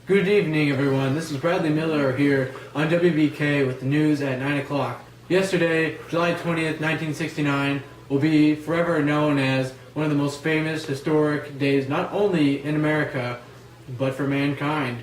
Good evening, everyone. This is Bradley Miller here on WBK with the news at 9 o'clock. Yesterday, July 20th, 1969, will be forever known as one of the most famous historic days not only in America, but for mankind.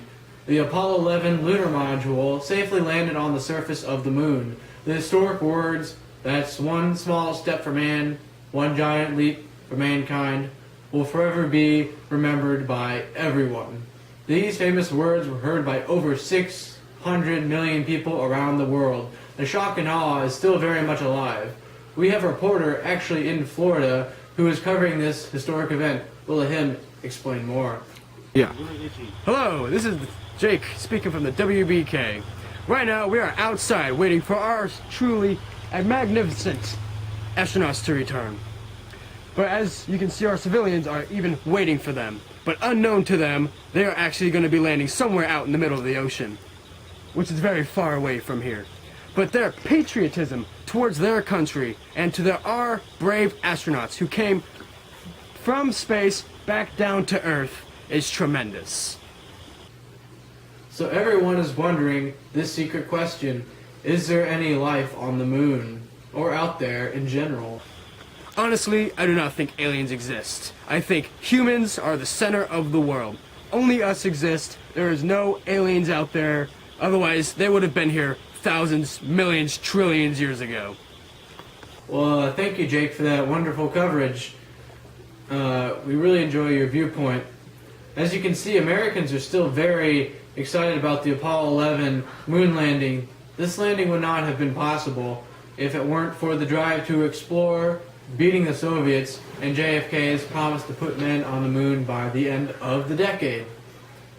The Apollo 11 lunar module safely landed on the surface of the moon. The historic words, "That's one small step for man, one giant leap for mankind," will forever be remembered by everyone. These famous words were heard by over 600 million people around the world. The shock and awe is still very much alive. We have a reporter actually in Florida who is covering this historic event. We'll let him explain more. Yeah. Hello, this is Jake speaking from the WBK. Right now we are outside waiting for our truly magnificent astronauts to return. But as you can see, our civilians are even waiting for them. But unknown to them, they are actually going to be landing somewhere out in the middle of the ocean, which is very far away from here. But their patriotism towards their country and to our brave astronauts who came from space back down to Earth is tremendous. So everyone is wondering this secret question: is there any life on the moon or out there in general? Honestly, I do not think aliens exist. I think humans are the center of the world. Only us exist. There is no aliens out there. Otherwise, they would have been here thousands, millions, trillions years ago. Well, thank you, Jake, for that wonderful coverage. We really enjoy your viewpoint. As you can see, Americans are still very excited about the Apollo 11 moon landing. This landing would not have been possible if it weren't for the drive to explore, beating the Soviets, and JFK's promise to put men on the moon by the end of the decade.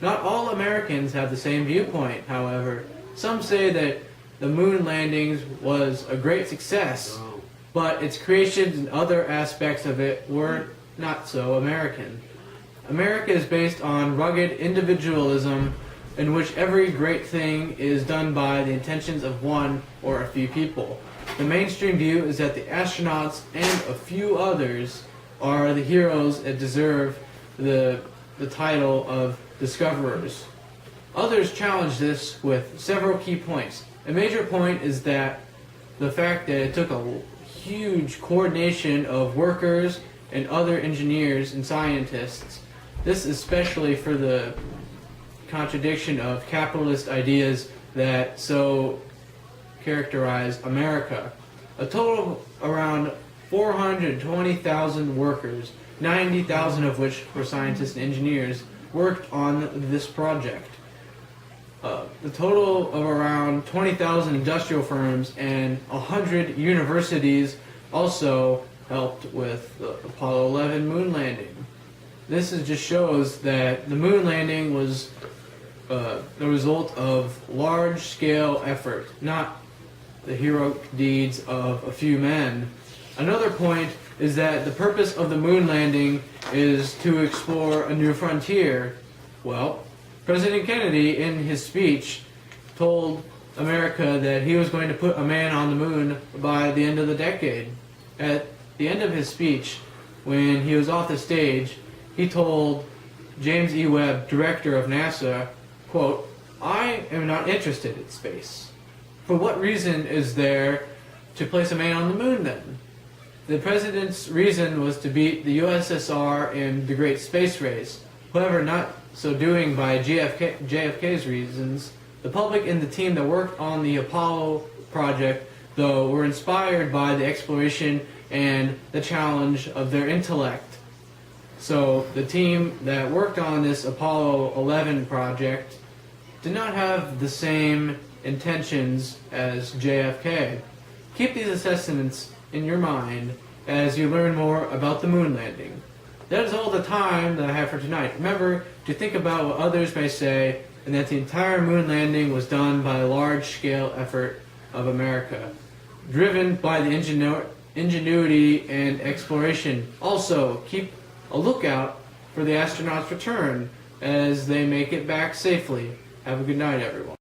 Not all Americans have the same viewpoint, however. Some say that the moon landings was a great success, but its creations and other aspects of it were not so American. America is based on rugged individualism in which every great thing is done by the intentions of one or a few people. The mainstream view is that the astronauts and a few others are the heroes that deserve the title of discoverers. Others challenge this with several key points. A major point is that the fact that it took a huge coordination of workers and other engineers and scientists. This especially for the contradiction of capitalist ideas that so characterize America. A total of around 420,000 workers, 90,000 of which were scientists and engineers, worked on this project. The total of around 20,000 industrial firms and 100 universities also helped with the Apollo 11 moon landing. This just shows that the moon landing was the result of large-scale effort, not the heroic deeds of a few men. Another point is that the purpose of the moon landing is to explore a new frontier. Well, President Kennedy, in his speech, told America that he was going to put a man on the moon by the end of the decade. At the end of his speech, when he was off the stage, he told James E. Webb, director of NASA, quote, "I am not interested in space. For what reason is there to place a man on the moon then?" The president's reason was to beat the USSR in the Great Space Race. However, not so doing by JFK's reasons. The public and the team that worked on the Apollo project, though, were inspired by the exploration and the challenge of their intellect. So the team that worked on this Apollo 11 project did not have the same intentions as JFK. Keep these assessments in your mind as you learn more about the moon landing. That is all the time that I have for tonight. Remember to think about what others may say, and that the entire moon landing was done by a large-scale effort of America, driven by the ingenuity and exploration. Also, keep a lookout for the astronauts' return as they make it back safely. Have a good night, everyone.